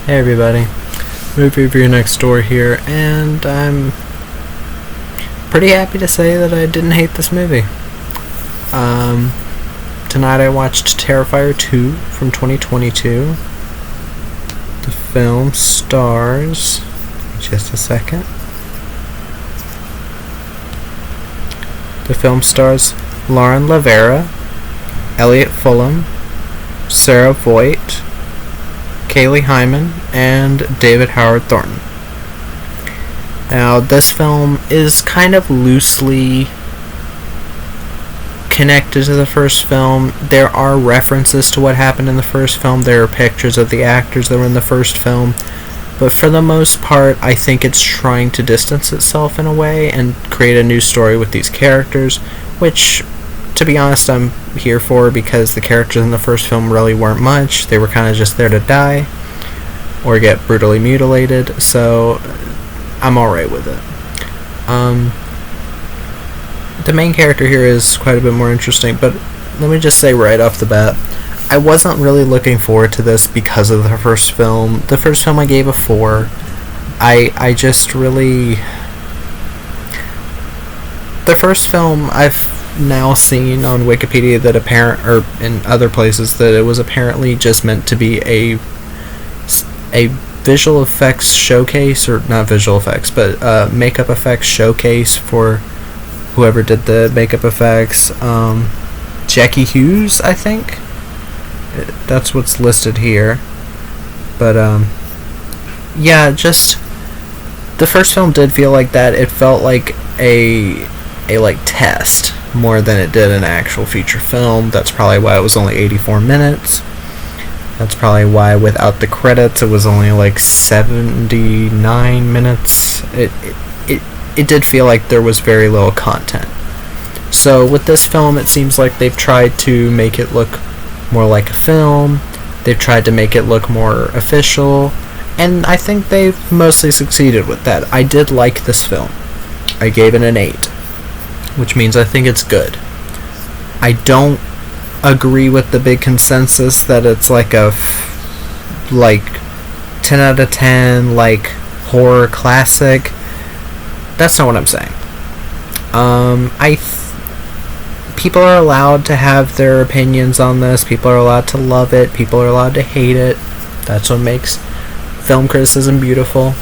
Hey everybody, movie review next door here, and I'm pretty happy to say that I didn't hate this movie. Tonight I watched Terrifier 2 from 2022. The film stars... just a second. The film stars Lauren Lavera, Elliot Fulham, Sarah Voigt, Kaylee Hyman, and David Howard Thornton. Now, this film is kind of loosely connected to the first film. There are references to what happened in the first film. There are pictures of the actors that were in the first film. But for the most part, I think it's trying to distance itself in a way and create a new story with these characters, which, to be honest, I'm here for, because the characters in the first film really weren't much. They were kind of just there to die or get brutally mutilated, so I'm alright with it. The main character here is quite a bit more interesting, but let me just say right off the bat, I wasn't really looking forward to this because of the first film. The first film I gave a 4. I just really... The first film I've now seen on Wikipedia that or in other places, that it was apparently just meant to be a visual effects showcase, or not visual effects, but makeup effects showcase for whoever did the makeup effects. Jackie Hughes, I think. That's what's listed here. But yeah, just the first film did feel like that. It felt like a test more than it did an actual feature film. That's probably why it was only 84 minutes. That's probably why without the credits it was only like 79 minutes. It did feel like there was very little content. So with this film, it seems like they've tried to make it look more like a film. They've tried to make it look more official, and I think they've mostly succeeded with that. I did like this film. I gave it an 8, which means I think it's good. I don't agree with the big consensus that it's like a 10 out of 10 like horror classic. That's not what I'm saying. People are allowed to have their opinions on this. People are allowed to love it. People are allowed to hate it. That's what makes film criticism beautiful.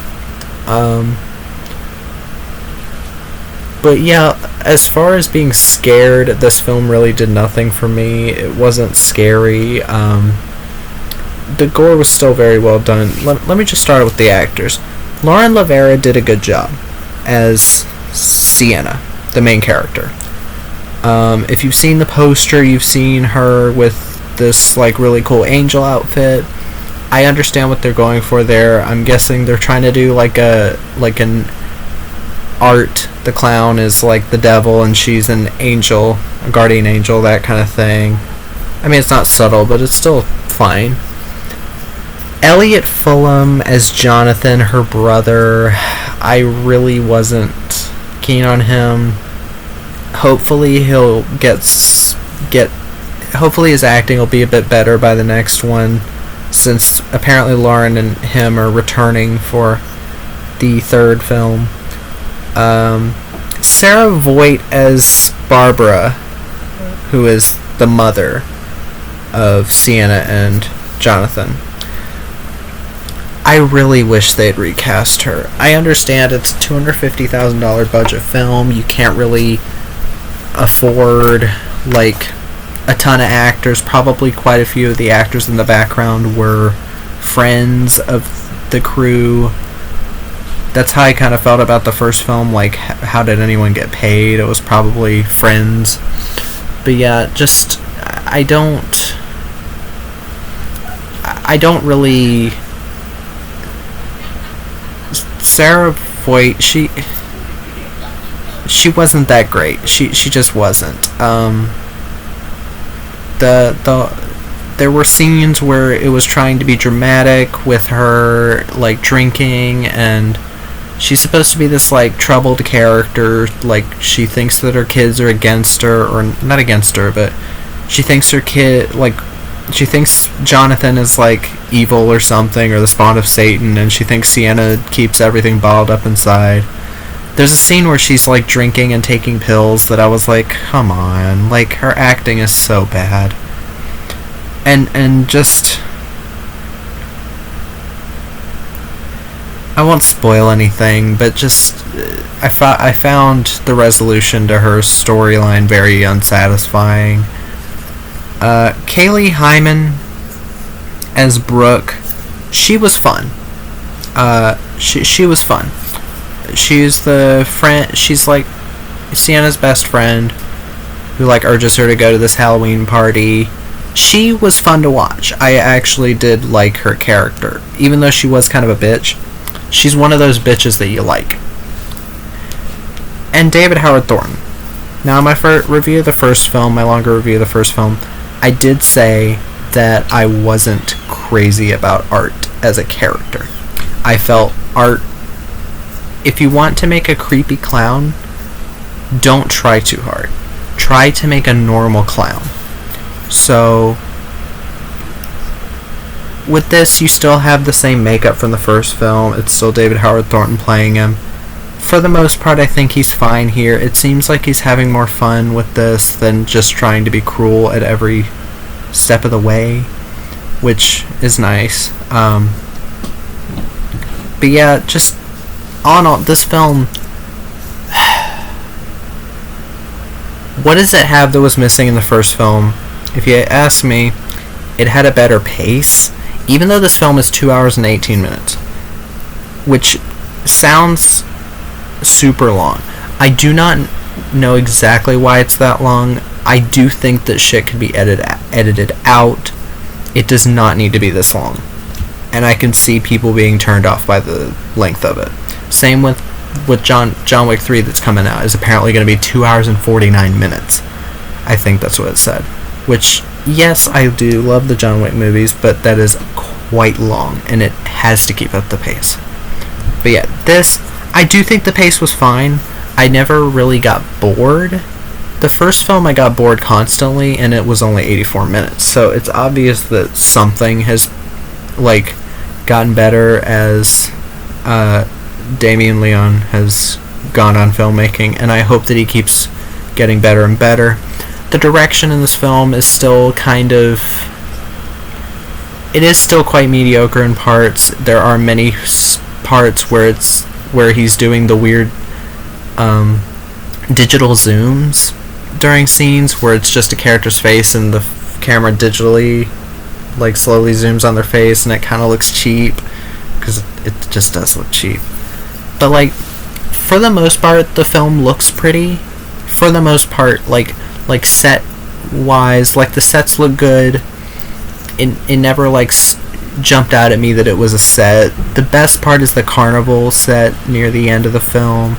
But yeah, as far as being scared, this film really did nothing for me. It wasn't scary. The gore was still very well done. Let me just start with the actors. Lauren Lavera did a good job as Sienna, the main character. If you've seen the poster, you've seen her with this like really cool angel outfit. I understand what they're going for there. I'm guessing they're trying to do like an Art the clown is like the devil and she's an angel, a guardian angel, that kind of thing. I mean, it's not subtle, but it's still fine. Elliot Fulham as Jonathan, her brother, I really wasn't keen on him. Hopefully he'll hopefully his acting will be a bit better by the next one, since apparently Lauren and him are returning for the third film. Sarah Voigt as Barbara, who is the mother of Sienna and Jonathan. I really wish they'd recast her. I understand it's a $250,000 budget film. You can't really afford like a ton of actors. Probably quite a few of the actors in the background were friends of the crew. That's how I kind of felt about the first film. Like, how did anyone get paid? It was probably friends. But yeah, just I don't really. Sarah Voigt, she wasn't that great. She just wasn't. There were scenes where it was trying to be dramatic with her like drinking, and she's supposed to be this like troubled character. Like, she thinks that her kids are against her, or not against her, but she thinks her kid, like she thinks Jonathan is like evil or something, or the spawn of Satan, and she thinks Sienna keeps everything bottled up inside. There's a scene where she's like drinking and taking pills that I was like, come on, like her acting is so bad. And just, I won't spoil anything, but just I found the resolution to her storyline very unsatisfying. Kaylee Hyman as Brooke, she was fun. She was fun. She's the friend. She's like Sienna's best friend, who like urges her to go to this Halloween party. She was fun to watch. I actually did like her character, even though she was kind of a bitch. She's one of those bitches that you like. And David Howard Thornton. Now, in my review of the first film, my longer review of the first film, I did say that I wasn't crazy about Art as a character. I felt Art, if you want to make a creepy clown, don't try too hard. Try to make a normal clown. So, with this, you still have the same makeup from the first film. It's still David Howard Thornton playing him. For the most part, I think he's fine here. It seems like he's having more fun with this than just trying to be cruel at every step of the way, which is nice. But yeah, just all in all, this film, what does it have that was missing in the first film? If you ask me, it had a better pace, even though this film is 2 hours and 18 minutes, which sounds super long. I do not know exactly why it's that long. I do think that shit could be edited out. It does not need to be this long. And I can see people being turned off by the length of it. Same with John Wick 3 that's coming out, is apparently going to be 2 hours and 49 minutes. I think that's what it said. Which, yes, I do love the John Wick movies, but that is quite long, and it has to keep up the pace. But yeah, this, I do think the pace was fine. I never really got bored. The first film I got bored constantly, and it was only 84 minutes. So it's obvious that something has, like, gotten better as Damien Leone has gone on filmmaking, and I hope that he keeps getting better and better. The direction in this film is still kind of, it is still quite mediocre in parts. There are many parts where he's doing the weird digital zooms during scenes where it's just a character's face and the camera digitally like slowly zooms on their face, and it kind of looks cheap because it just does look cheap. But like, for the most part, the film looks pretty. For the most part, like set wise, like the sets look good. It never like jumped out at me that it was a set. The best part is the carnival set near the end of the film.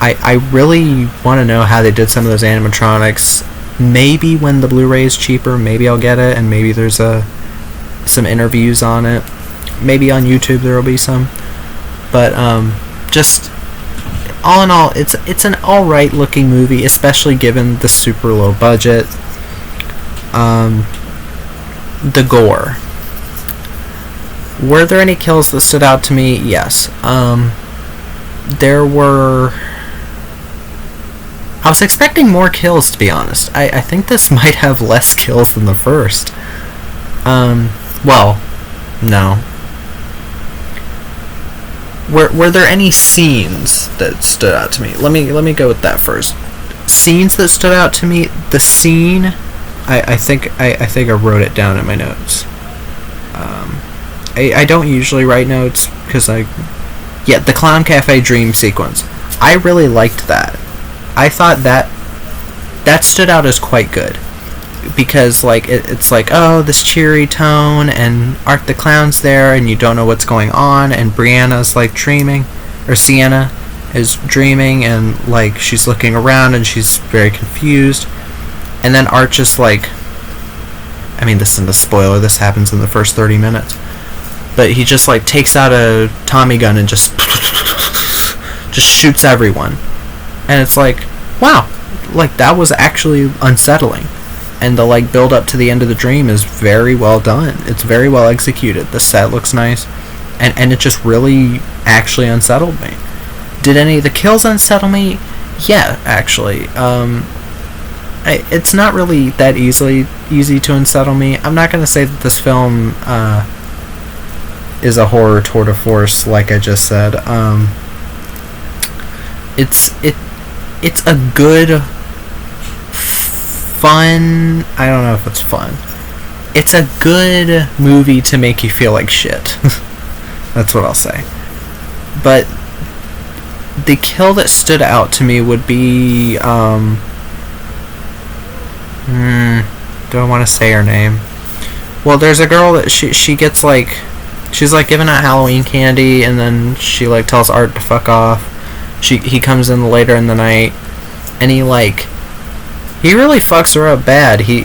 I really want to know how they did some of those animatronics. Maybe when the Blu-ray is cheaper, maybe I'll get it, and maybe there's some interviews on it. Maybe on YouTube there will be some. But just all in all, it's an alright looking movie, especially given the super low budget. The gore. Were there any kills that stood out to me? Yes. There were. I was expecting more kills, to be honest. I think this might have less kills than the first. Well, no. Were there any scenes that stood out to me? Let me go with that first. Scenes that stood out to me. The scene, I think I wrote it down in my notes. I don't usually write notes because the Clown Cafe dream sequence. I really liked that. I thought that stood out as quite good, because like it's like, oh, this cheery tone, and Art the Clown's there, and you don't know what's going on, and Brianna's like dreaming, or Sienna is dreaming, and like she's looking around and she's very confused, and then Art just like, I mean, this isn't a spoiler, this happens in the first 30 minutes, but he just like takes out a Tommy gun and just shoots everyone. And it's like, wow, like that was actually unsettling. and the like build up to the end of the dream is very well done. It's very well executed. The set looks nice, and it just really actually unsettled me. Did any of the kills unsettle me? Yeah, actually. It's not really that easy to unsettle me. I'm not going to say that this film is a horror tour de force, like I just said. It's a good, fun. I don't know if it's fun. It's a good movie to make you feel like shit. That's what I'll say. But the kill that stood out to me would be, do I want to say her name? Well, there's a girl that she gets like, she's like giving out Halloween candy, and then she like tells Art to fuck off. He comes in later in the night, and he really fucks her up bad. He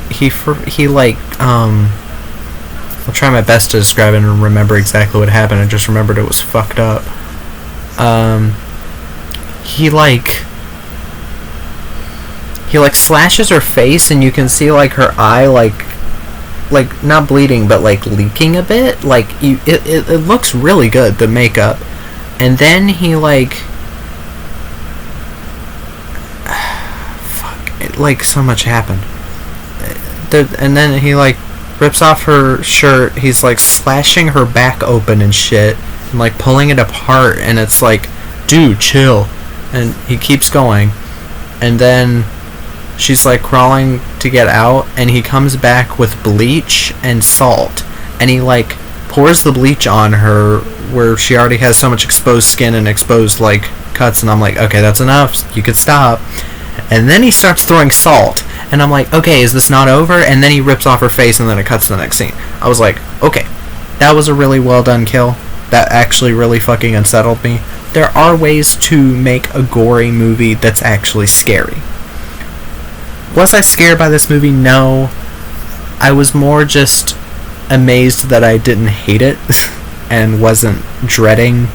like, I'll try my best to describe it and remember exactly what happened. I just remembered it was fucked up. He slashes her face, and you can see like her eye like not bleeding but like leaking a bit. Like it looks really good, the makeup. And then he like like so much happened. And then he like rips off her shirt. He's like slashing her back open and shit, and like pulling it apart, and it's like, dude, chill. And he keeps going, and then she's like crawling to get out, and he comes back with bleach and salt, and he like pours the bleach on her where she already has so much exposed skin and exposed like cuts, and I'm like, okay, that's enough, you could stop. And then he starts throwing salt, and I'm like, okay, is this not over? And then he rips off her face, and then it cuts to the next scene. I was like, okay, that was a really well done kill. That actually really fucking unsettled me. There are ways to make a gory movie that's actually scary. Was I scared by this movie? No. I was more just amazed that I didn't hate it and wasn't dreading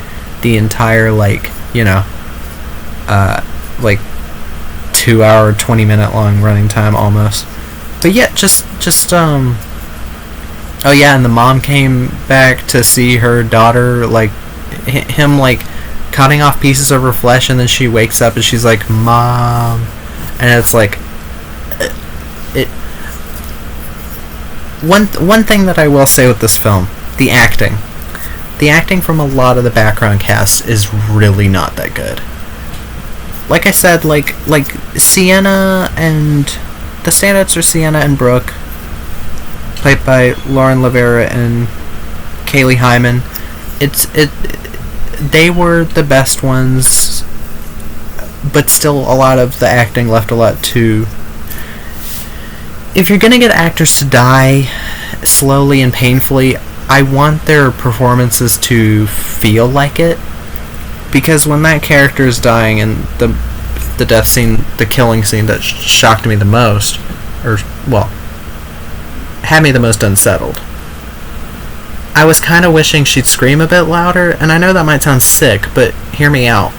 the entire, like, you know, like 2 hour, 20-minute long running time almost. But yeah, just oh yeah, and the mom came back to see her daughter, like, him, like, cutting off pieces of her flesh, and then she wakes up and she's like, Mom. And it's like, one thing that I will say with this film, the acting from a lot of the background cast is really not that good. Like I said, like Sienna, and the standouts are Sienna and Brooke, played by Lauren Lavera and Kaylee Hyman. They were the best ones, but still a lot of the acting left a lot to... If you're gonna get actors to die slowly and painfully, I want their performances to feel like it. Because when that character is dying, and the death scene, the killing scene that shocked me the most, or, well, had me the most unsettled, I was kind of wishing she'd scream a bit louder, and I know that might sound sick, but hear me out.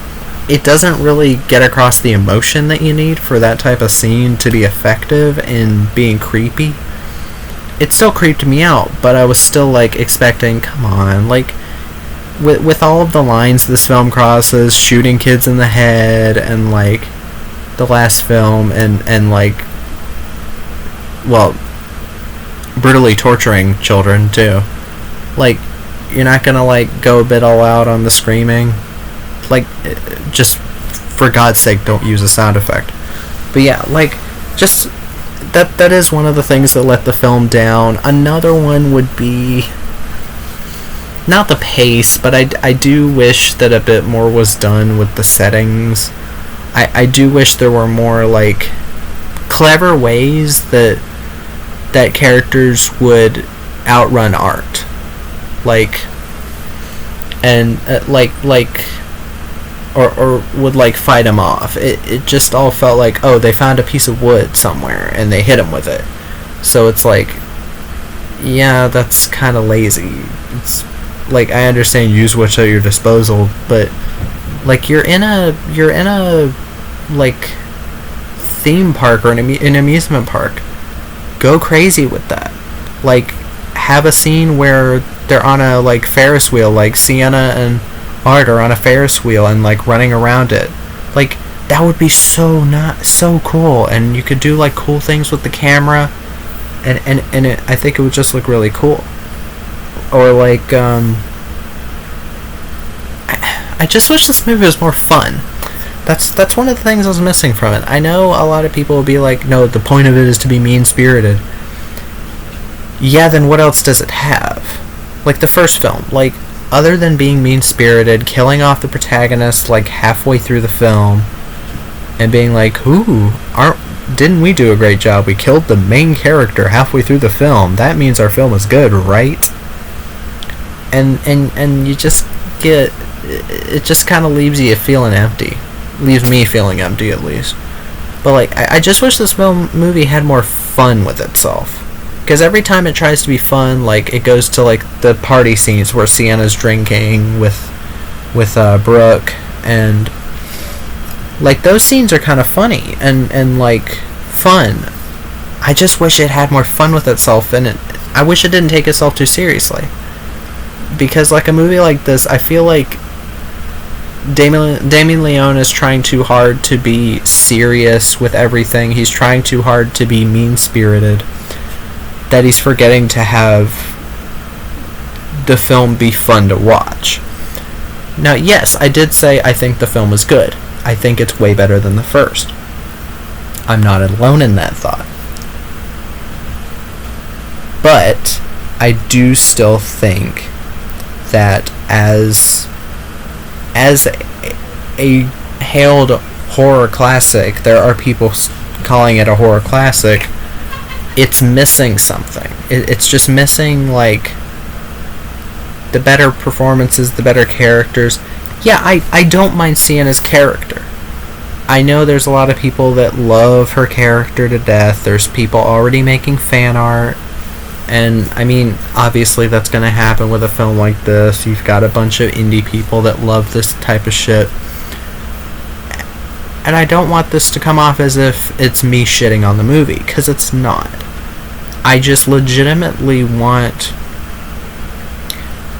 It doesn't really get across the emotion that you need for that type of scene to be effective in being creepy. It still creeped me out, but I was still, like, expecting, come on, like, with all of the lines this film crosses, shooting kids in the head, and, like, the last film, and like, well, brutally torturing children, too. Like, you're not gonna, like, go a bit all out on the screaming. Like, just, for God's sake, don't use a sound effect. But yeah, like, just, that is one of the things that let the film down. Another one would be... not the pace, but I do wish that a bit more was done with the settings. I do wish there were more, like, clever ways that characters would outrun art. Like, and, or would, like, fight him off. It just all felt like, oh, they found a piece of wood somewhere, and they hit him with it. So it's like, yeah, that's kind of lazy. It's... like, I understand use what's at your disposal, but, like, you're in a like, theme park or an amusement park. go crazy with that. Like, have a scene where they're on a, like, Ferris wheel, like Sienna and Art are on a Ferris wheel and, like, running around it. Like, that would be so cool, and you could do, like, cool things with the camera, and I think it would just look really cool. Or, like, I just wish this movie was more fun. That's one of the things I was missing from it. I know a lot of people will be like, no, the point of it is to be mean-spirited. Yeah, then what else does it have? Like the first film, like, other than being mean-spirited, killing off the protagonist, like, halfway through the film, and being like, ooh, didn't we do a great job? We killed the main character halfway through the film. That means our film is good, right? And you just get... It just kind of leaves you feeling empty. Leaves me feeling empty, at least. But, like, I just wish this movie had more fun with itself. Because every time it tries to be fun, like, it goes to, like, the party scenes where Sienna's drinking with Brooke, and, like, those scenes are kind of funny and, like, fun. I just wish it had more fun with itself, and I wish it didn't take itself too seriously. Because, like, a movie like this, I feel like Damien Leone is trying too hard to be serious with everything. He's trying too hard to be mean-spirited, that he's forgetting to have the film be fun to watch. Now, yes, I did say I think the film was good. I think it's way better than the first. I'm not alone in that thought. But I do still think that as a hailed horror classic, there are people calling it a horror classic, it's missing something. It's just missing, like, the better performances, the better characters. Yeah, I don't mind Sienna's character. I know there's a lot of people that love her character to death. There's people already making fan art. And, I mean, obviously that's going to happen with a film like this. You've got a bunch of indie people that love this type of shit. And I don't want this to come off as if it's me shitting on the movie, because it's not. I just legitimately want,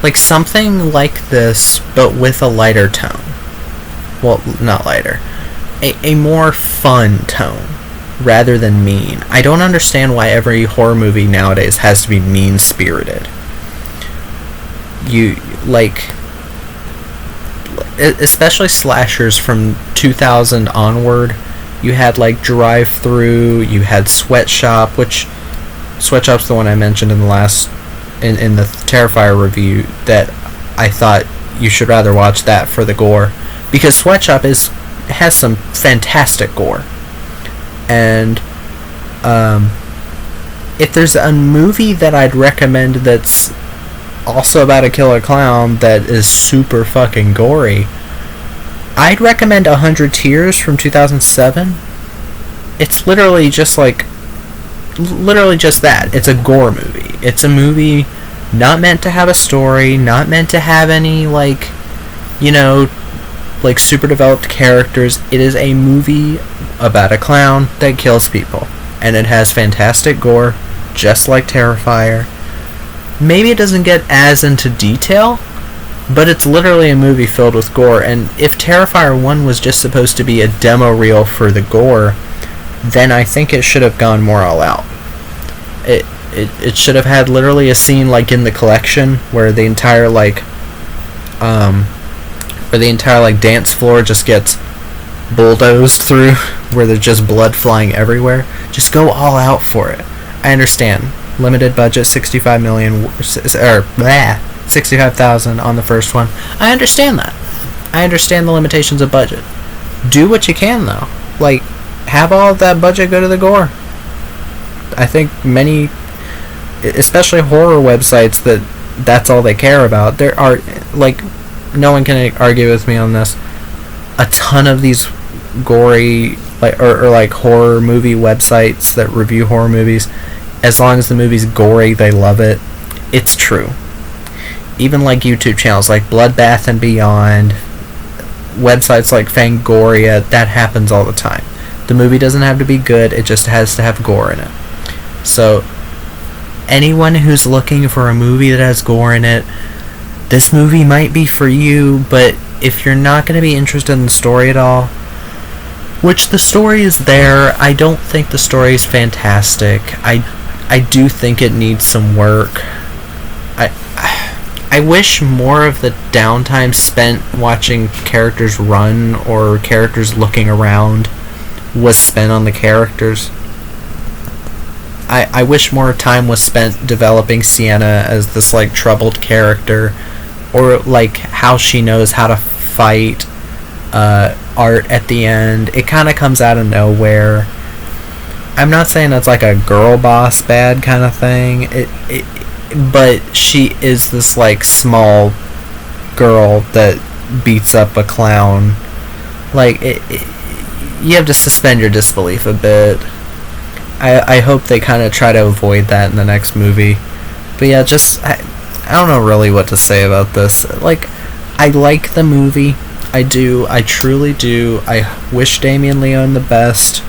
like, something like this, but with a lighter tone. Well, not lighter. A more fun tone, rather than mean. I don't understand why every horror movie nowadays has to be mean-spirited. You, like, especially slashers from 2000 onward, you had, like, Drive-Thru, you had Sweatshop, which Sweatshop's the one I mentioned in the last, in the Terrifier review, that I thought you should rather watch that for the gore, because Sweatshop has some fantastic gore. And if there's a movie that I'd recommend that's also about a killer clown that is super fucking gory, I'd recommend 100 Tears from 2007. It's literally just that. It's a gore movie. It's a movie not meant to have a story, not meant to have any, like, you know, like, super developed characters. It is a movie about a clown that kills people, and it has fantastic gore, just like Terrifier. Maybe it doesn't get as into detail, but it's literally a movie filled with gore. And if Terrifier 1 was just supposed to be a demo reel for the gore, then I think it should have gone more all out. It should have had literally a scene like in The Collection where the entire dance floor just gets bulldozed through, where there's just blood flying everywhere. Just go all out for it. I understand. Limited budget, $65,000 on the first one. I understand that. I understand the limitations of budget. Do what you can, though. Like, have all of that budget go to the gore. I think many, especially horror websites, that's all they care about. There are, like, no one can argue with me on this, a ton of these gory, like horror movie websites that review horror movies, as long as the movie's gory, they love it. It's true. Even like YouTube channels like Bloodbath and Beyond, websites like Fangoria, that happens all the time. The movie doesn't have to be good, it just has to have gore in it. So anyone who's looking for a movie that has gore in it, this movie might be for you. But if you're not going to be interested in the story at all, which the story is there, I don't think the story is fantastic. I do think it needs some work. I wish more of the downtime spent watching characters run or characters looking around was spent on the characters. I wish more time was spent developing Sienna as this like troubled character, or like how she knows how to fight Art at the end. It kind of comes out of nowhere. I'm not saying it's like a girl boss bad kind of thing. But she is this like small girl that beats up a clown. Like you have to suspend your disbelief a bit. I hope they kind of try to avoid that in the next movie. But yeah, I don't know really what to say about this. Like, I like the movie. I do. I truly do. I wish Damien Leone the best.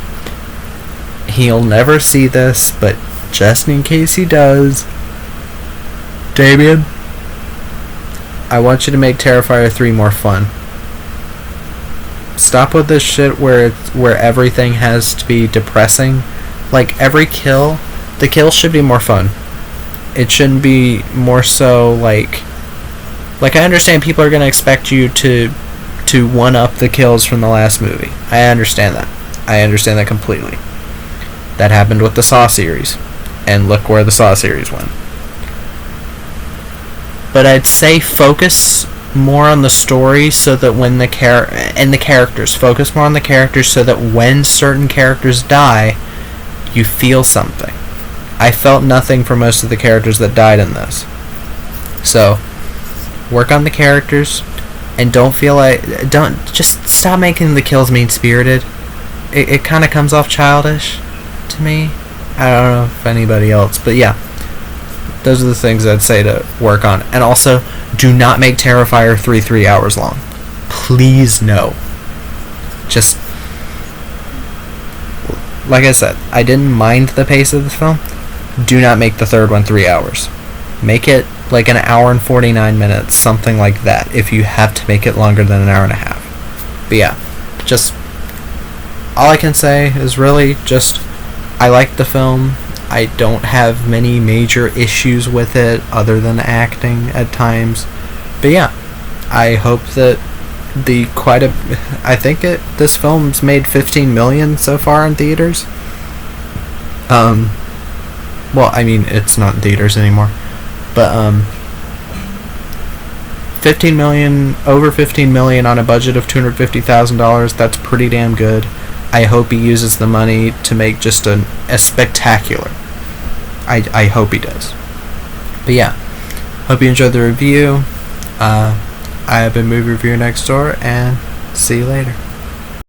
He'll never see this, but just in case he does, Damien, I want you to make Terrifier 3 more fun. Stop with this shit where everything has to be depressing. Like, every kill, the kill should be more fun. It shouldn't be more so like I understand people are going to expect you to one-up the kills from the last movie. I understand that. I understand that completely. That happened with the Saw series. And look where the Saw series went. But I'd say focus more on the story so that when the characters, focus more on the characters so that when certain characters die, you feel something. I felt nothing for most of the characters that died in this. So, work on the characters, and don't just stop making the kills mean-spirited. It kind of comes off childish to me. I don't know if anybody else, but yeah. Those are the things I'd say to work on. And also, do not make Terrifier 3 hours long. Please no. Just, like I said, I didn't mind the pace of the film. Do not make the third one 3 hours. Make it like an hour and 49 minutes, something like that, if you have to make it longer than an hour and a half. But yeah, just, all I can say is really just, I like the film. I don't have many major issues with it other than acting at times. But yeah, I hope that this film's made $15 million so far in theaters. Well, I mean, it's not in theaters anymore. But over $15 million on a budget of $250,000, that's pretty damn good. I hope he uses the money to make just a spectacular. I hope he does. But yeah, hope you enjoyed the review. I have been Movie Reviewer Next Door, and see you later.